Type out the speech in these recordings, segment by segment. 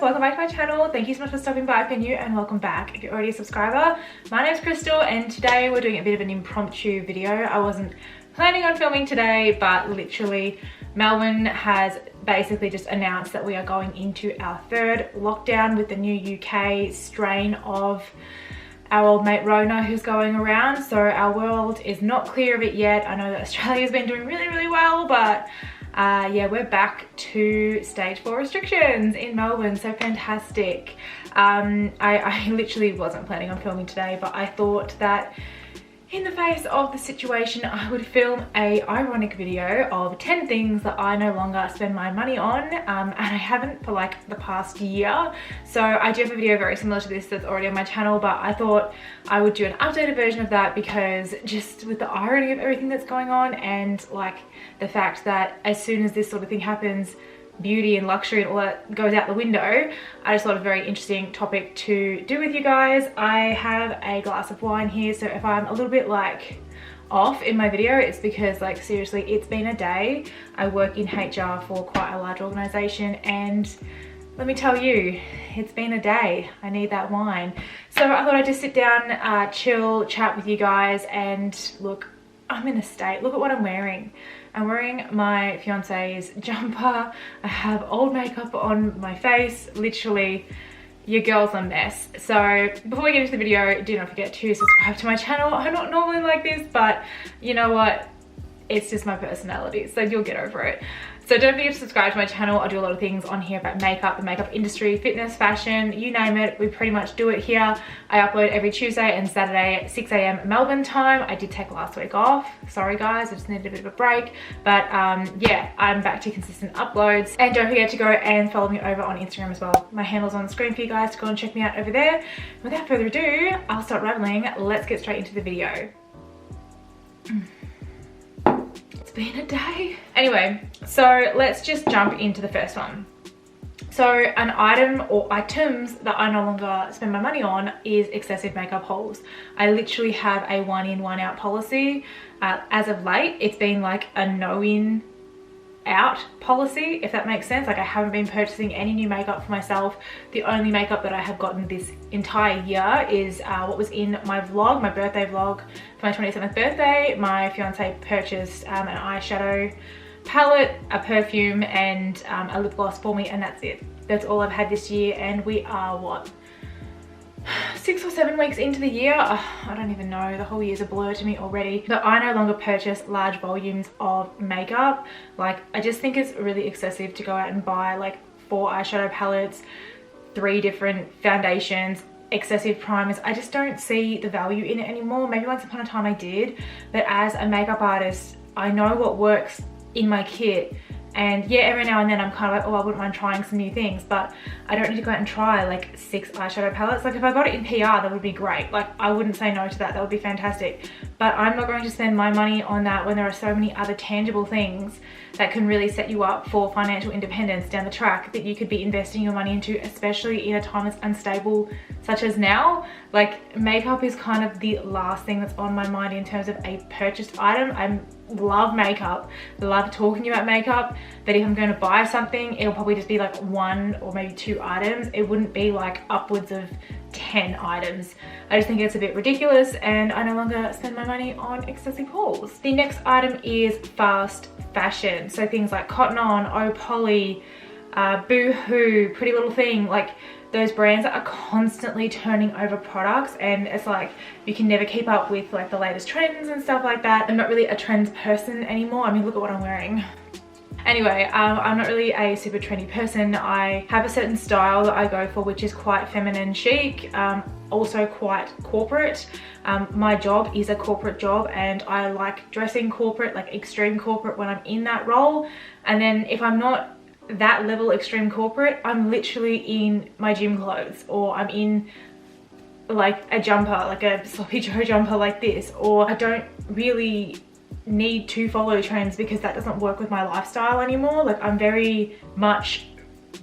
guys, welcome back to my channel. Thank you so much for stopping by if you're new, and welcome back if you're already a subscriber. My name's Crystal and today we're doing a bit of an impromptu video. I wasn't planning on filming today, but literally Melbourne has basically just announced that we are going into our third lockdown with the new UK strain of our old mate Rona who's going around. So our world is not clear of it yet. I know that Australia's been doing really well, but yeah, we're back to stage 4 restrictions in Melbourne, so fantastic. I literally wasn't planning on filming today, but I thought that in the face of the situation, I would film a ironic video of 10 things that I no longer spend my money on, and I haven't for like the past year. So I do have a video very similar to this that's already on my channel, but I thought I would do an updated version of that because just with the irony of everything that's going on, and like the fact that as soon as this sort of thing happens, beauty and luxury and all that goes out the window, I just thought a very interesting topic to do with you guys. I have a glass of wine here, so if I'm a little bit like off in my video, it's because like seriously, it's been a day. I work in HR for quite a large organization, and let me tell you, it's been a day. I need that wine. So I thought I'd just sit down, chill, chat with you guys, and look, I'm in a state. Look at what I'm wearing. I'm wearing my fiance's jumper. I have old makeup on my face. Literally, your girl's a mess. So before we get into the video, do not forget to subscribe to my channel. I'm not normally like this, but you know what? It's just my personality, so you'll get over it. So don't forget to subscribe to my channel. I do a lot of things on here about makeup, the makeup industry, fitness, fashion, you name it. We pretty much do it here. I upload every Tuesday and Saturday at 6 AM Melbourne time. I did take last week off. Sorry guys, I just needed a bit of a break. But yeah, I'm back to consistent uploads. And don't forget to go and follow me over on Instagram as well. My handle's on the screen for you guys to go and check me out over there. Without further ado, I'll start rambling. Let's get straight into the video. It's been a day. Anyway, so let's just jump into the first one. So an item or items that I no longer spend my money on is excessive makeup hauls. I literally have a 1 in, 1 out policy. As of late, it's been like a no in, out policy, if that makes sense. Like I haven't been purchasing any new makeup for myself. The only makeup that I have gotten this entire year is what was in my vlog, my birthday vlog for my 27th birthday. My fiance purchased an eyeshadow palette, a perfume, and a lip gloss for me, and that's it. That's all I've had this year, and we are what, 6 or 7 weeks into the year. I don't even know, the whole year's a blur to me already. But I no longer purchase large volumes of makeup. Like I just think it's really excessive to go out and buy like 4 eyeshadow palettes, 3 different foundations, excessive primers. I just don't see the value in it anymore. Maybe once upon a time I did, but as a makeup artist, I know what works in my kit. And yeah, every now and then I'm kind of like, oh, I wouldn't mind trying some new things, but I don't need to go out and try like 6 eyeshadow palettes. Like if I got it in PR, that would be great. Like I wouldn't say no to that. That would be fantastic. But I'm not going to spend my money on that when there are so many other tangible things that can really set you up for financial independence down the track that you could be investing your money into, especially in a time that's unstable such as now. Like makeup is kind of the last thing that's on my mind in terms of a purchased item. I love makeup, love talking about makeup, but if I'm going to buy something, it'll probably just be like 1 or maybe 2 items. It wouldn't be like upwards of 10 items. I just think it's a bit ridiculous, and I no longer spend my money on excessive hauls. The next item is fast fashion. So things like Cotton On, Oh Polly, Boohoo, Pretty Little Thing, like those brands are constantly turning over products, and it's like you can never keep up with like the latest trends and stuff like that. I'm not really a trends person anymore. I mean, look at what I'm wearing. Anyway, I'm not really a super trendy person. I have a certain style that I go for, which is quite feminine chic, also quite corporate. My job is a corporate job, and I like dressing corporate, like extreme corporate when I'm in that role. And then if I'm not that level extreme corporate, I'm literally in my gym clothes, or I'm in like a jumper, like a sloppy Joe jumper like this, or I don't really need to follow trends because that doesn't work with my lifestyle anymore. Like I'm very much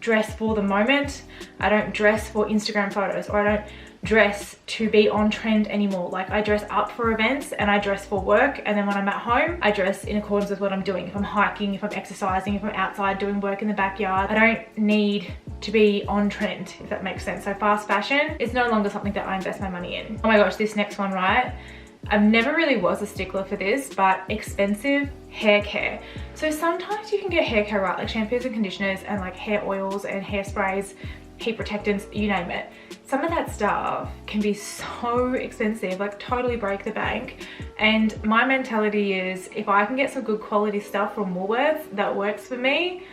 dress for the moment. I don't dress for Instagram photos, or I don't dress to be on trend anymore. Like I dress up for events and I dress for work, and then when I'm at home I dress in accordance with what I'm doing. If I'm hiking, if I'm exercising, if I'm outside doing work in the backyard, I don't need to be on trend, if that makes sense. So fast fashion is no longer something that I invest my money in. Oh my gosh, this next one, right? I never really was a stickler for this, but expensive hair care. So sometimes you can get hair care right, like shampoos and conditioners and like hair oils and hairsprays, heat protectants, you name it. Some of that stuff can be so expensive, like totally break the bank. And my mentality is, if I can get some good quality stuff from Woolworths that works for me,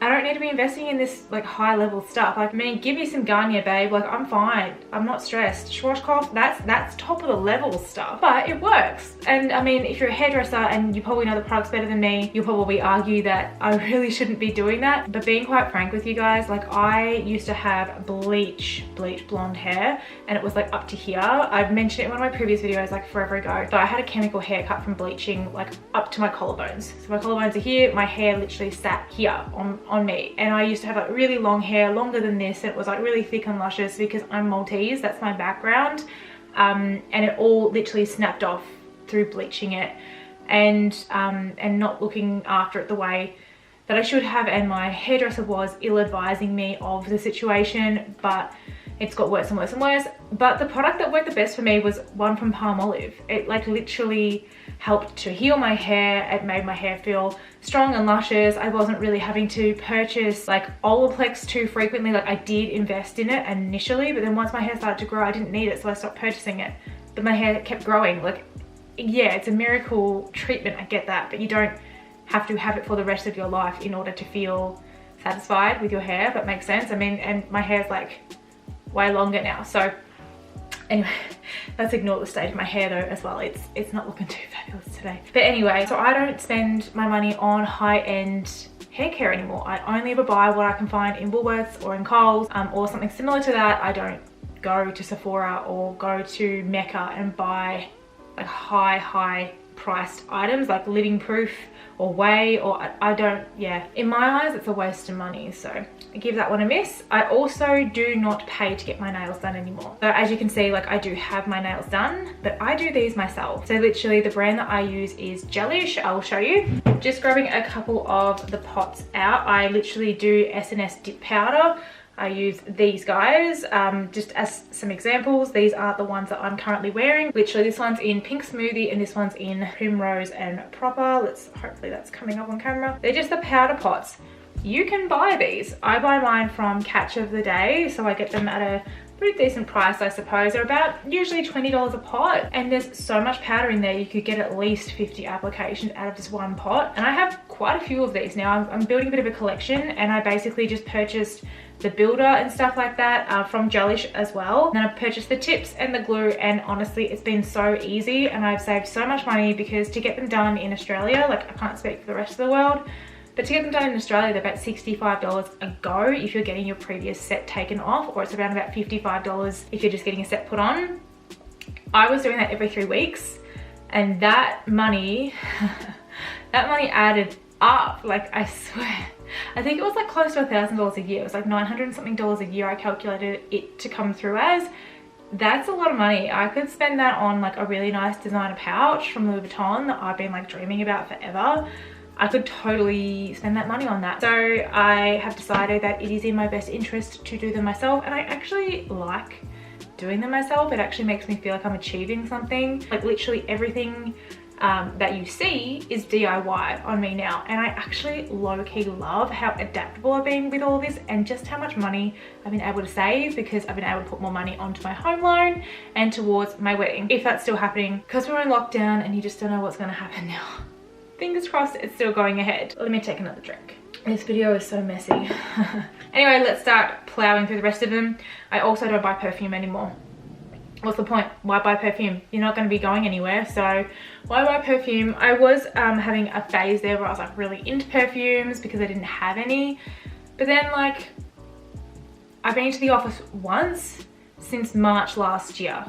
I don't need to be investing in this like high level stuff. Like, I mean, give me some Garnier, babe. Like, I'm fine. I'm not stressed. Schwarzkopf, that's top of the level stuff, but it works. And I mean, if you're a hairdresser and you probably know the products better than me, you'll probably argue that I really shouldn't be doing that. But being quite frank with you guys, like I used to have bleach blonde hair, and it was like up to here. I've mentioned it in one of my previous videos like forever ago, but I had a chemical haircut from bleaching like up to my collarbones. So my collarbones are here, my hair literally sat here on me, and I used to have like really long hair, longer than this, and it was like really thick and luscious because I'm Maltese, that's my background, and it all literally snapped off through bleaching it and not looking after it the way that I should have. And my hairdresser was ill-advising me of the situation, but it's got worse and worse and worse. But the product that worked the best for me was one from Palmolive. It like literally helped to heal my hair. It made my hair feel strong and luscious. I wasn't really having to purchase like Olaplex too frequently. Like I did invest in it initially, but then once my hair started to grow, I didn't need it, so I stopped purchasing it. But my hair kept growing. Like, yeah, it's a miracle treatment, I get that, but you don't have to have it for the rest of your life in order to feel satisfied with your hair, if that makes sense. I mean, and my hair's like way longer now, so anyway, let's ignore the state of my hair though as well. It's not looking too fabulous today. But anyway, so I don't spend my money on high-end hair care anymore. I only ever buy what I can find in Woolworths or in Coles, or something similar to that. I don't go to Sephora or go to Mecca and buy like high priced items like living proof or Way, or I don't, yeah, in my eyes it's a waste of money, so I give that one a miss. I also do not pay to get my nails done anymore. So as you can see, like I do have my nails done, but I do these myself. So literally the brand that I use is Gelish. I'll show you. Just grabbing a couple of the pots out. I literally do S&S dip powder. I use these guys just as some examples. These are the ones that I'm currently wearing. Literally this one's in Pink Smoothie and this one's in Primrose and Proper. Hopefully that's coming up on camera. They're just the powder pots. You can buy these. I buy mine from Catch of the Day, so I get them at a pretty decent price, I suppose. They're about usually $20 a pot, and there's so much powder in there you could get at least 50 applications out of this one pot. And I have quite a few of these now. I'm building a bit of a collection, and I basically just purchased the builder and stuff like that from Gelish as well. And then I've purchased the tips and the glue, and honestly it's been so easy and I've saved so much money, because to get them done in Australia, like I can't speak for the rest of the world, but to get them done in Australia, they're about $65 a go if you're getting your previous set taken off, or it's around about $55 if you're just getting a set put on. I was doing that every 3 weeks, and that money, that money added up, like I swear. I think it was like close to $1,000 a year. It was like $900 and something a year I calculated it to come through as. That's a lot of money. I could spend that on like a really nice designer pouch from Louis Vuitton that I've been like dreaming about forever. I could totally spend that money on that. So I have decided that it is in my best interest to do them myself, and I actually like doing them myself. It actually makes me feel like I'm achieving something. Like literally everything that you see is DIY on me now, and I actually low-key love how adaptable I've been with all this, and just how much money I've been able to save because I've been able to put more money onto my home loan and towards my wedding, if that's still happening, because we're in lockdown and you just don't know what's going to happen now. Fingers crossed it's still going ahead. Let me take another drink. This video is so messy. Anyway, let's start plowing through the rest of them. I also don't buy perfume anymore. What's the point? Why buy perfume? You're not going to be going anywhere, so why buy perfume? I was having a phase there where I was like really into perfumes because I didn't have any, but then like I've been to the office once since March last year,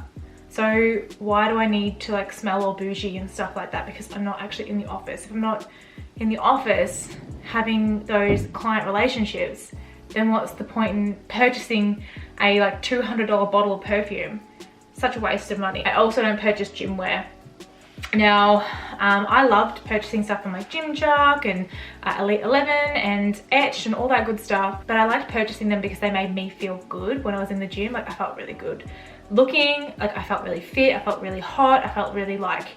so why do I need to like smell all bougie and stuff like that? Because I'm not actually in the office. If I'm not in the office having those client relationships, then what's the point in purchasing a like $200 bottle of perfume. Such a waste of money. I also don't purchase gym wear. Now, I loved purchasing stuff from like Gym Shark and Elite 11 and Etched and all that good stuff, but I liked purchasing them because they made me feel good when I was in the gym. Like I felt really good looking, like I felt really fit, I felt really hot, I felt really like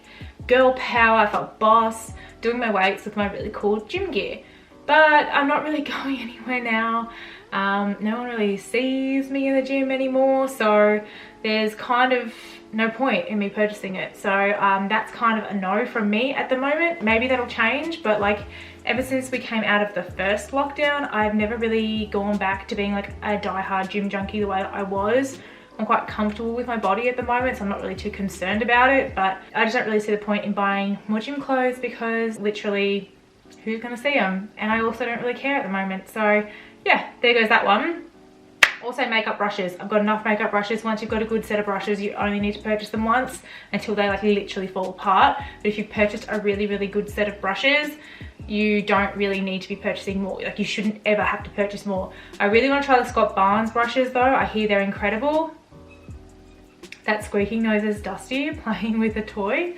girl power, I felt boss, doing my weights with my really cool gym gear. But I'm not really going anywhere now. No one really sees me in the gym anymore, so there's kind of no point in me purchasing it. So that's kind of a no from me at the moment. Maybe that'll change, but like ever since we came out of the first lockdown, I've never really gone back to being like a die-hard gym junkie the way I was. I'm quite comfortable with my body at the moment, so I'm not really too concerned about it, but I just don't really see the point in buying more gym clothes because literally who's gonna see them? And I also don't really care at the moment. So yeah, there goes that one. Also makeup brushes. I've got enough makeup brushes. Once you've got a good set of brushes, you only need to purchase them once until they like literally fall apart. But if you've purchased a really, really good set of brushes, you don't really need to be purchasing more. Like you shouldn't ever have to purchase more. I really want to try the Scott Barnes brushes though. I hear they're incredible. That squeaking noise is Dusty playing with a toy.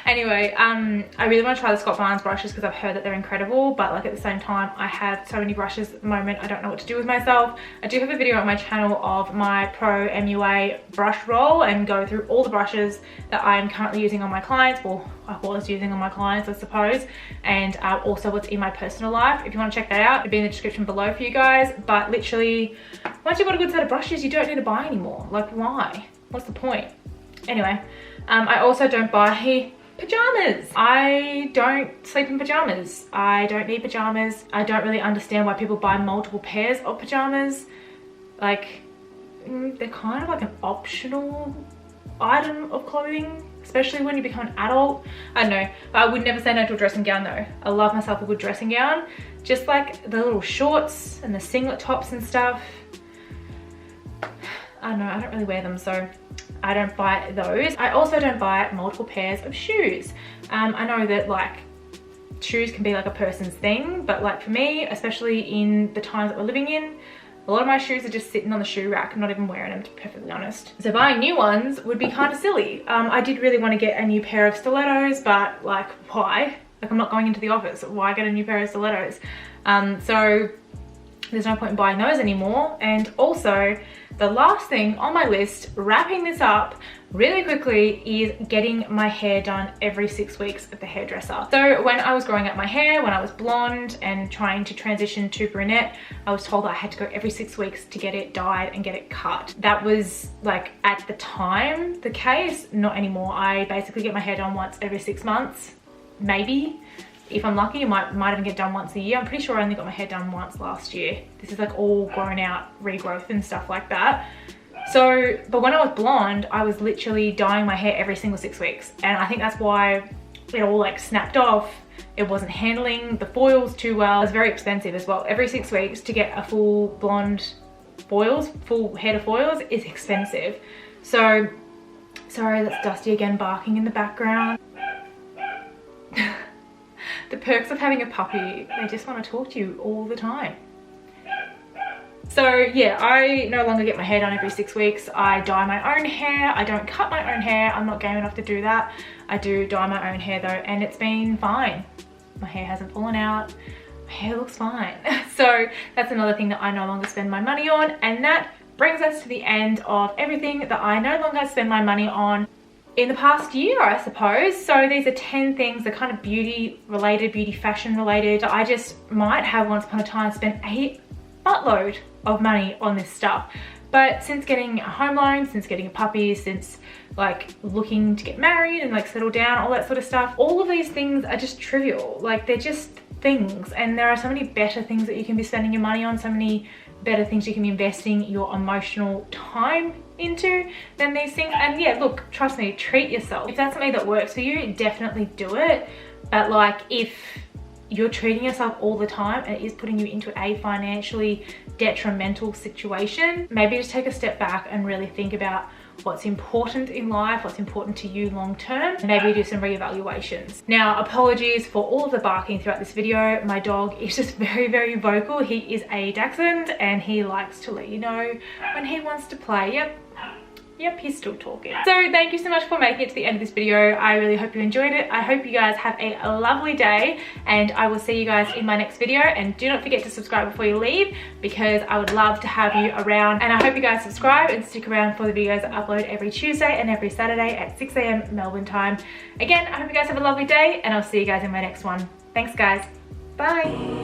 Anyway, I really want to try the Scott Barnes brushes because I've heard that they're incredible, but like at the same time, I have so many brushes at the moment, I don't know what to do with myself. I do have a video on my channel of my Pro MUA brush roll and go through all the brushes that I'm currently using on my clients, well, I was using on my clients, I suppose, and also what's in my personal life. If you want to check that out, it'll be in the description below for you guys. But literally, once you've got a good set of brushes, you don't need to buy anymore. Like, why? What's the point? Anyway, I also don't buy pajamas. I don't sleep in pajamas. I don't need pajamas. I don't really understand why people buy multiple pairs of pajamas. Like, they're kind of like an optional item of clothing, especially when you become an adult. I don't know, but I would never say no to a dressing gown though. I love myself a good dressing gown. Just like the little shorts and the singlet tops and stuff. I don't know, I don't really wear them, so I don't buy those. I also don't buy multiple pairs of shoes. I know that like shoes can be like a person's thing, but like for me, especially in the times that we're living in, a lot of my shoes are just sitting on the shoe rack. I'm not even wearing them, to be perfectly honest. So buying new ones would be kind of silly. I did really want to get a new pair of stilettos, but like why? Like I'm not going into the office. Why get a new pair of stilettos? So there's no point in buying those anymore. And also the last thing on my list, wrapping this up really quickly, is getting my hair done every 6 weeks at the hairdresser. So when I was growing up my hair, when I was blonde and trying to transition to brunette, I was told that I had to go every 6 weeks to get it dyed and get it cut. That was like at the time the case, not anymore. I basically get my hair done once every 6 months, maybe. If I'm lucky, I might even get done once a year. I'm pretty sure I only got my hair done once last year. This is like all grown out regrowth and stuff like that. So, but when I was blonde, I was literally dyeing my hair every single 6 weeks. And I think that's why it all like snapped off. It wasn't handling the foils too well. It was very expensive as well. Every 6 weeks to get a full blonde foils, full head of foils is expensive. So, sorry, that's Dusty again barking in the background. The perks of having a puppy, they just want to talk to you all the time. So yeah, I no longer get my hair done every 6 weeks. I dye my own hair. I don't cut my own hair. I'm not game enough to do that. I do dye my own hair though, and it's been fine. My hair hasn't fallen out. My hair looks fine. So that's another thing that I no longer spend my money on. And that brings us to the end of everything that I no longer spend my money on in the past year, I suppose. So these are 10 things that kind of beauty related, beauty fashion related. I just might have once upon a time spent a buttload of money on this stuff. But since getting a home loan, since getting a puppy, since like looking to get married and like settle down, all that sort of stuff, all of these things are just trivial. Like they're just things, and there are so many better things that you can be spending your money on, so many better things you can be investing your emotional time into than these things. And yeah, look, trust me, treat yourself. If that's something that works for you, definitely do it. But like if you're treating yourself all the time and it is putting you into a financially detrimental situation, maybe just take a step back and really think about what's important in life, what's important to you long term, and maybe do some reevaluations. Now, apologies for all of the barking throughout this video. My dog is just very, very vocal. He is a Dachshund and he likes to let you know when he wants to play. Yep, he's still talking. So thank you so much for making it to the end of this video. I really hope you enjoyed it. I hope you guys have a lovely day, and I will see you guys in my next video. And do not forget to subscribe before you leave, because I would love to have you around. And I hope you guys subscribe and stick around for the videos I upload every Tuesday and every Saturday at 6 AM Melbourne time. Again, I hope you guys have a lovely day, and I'll see you guys in my next one. Thanks guys. Bye.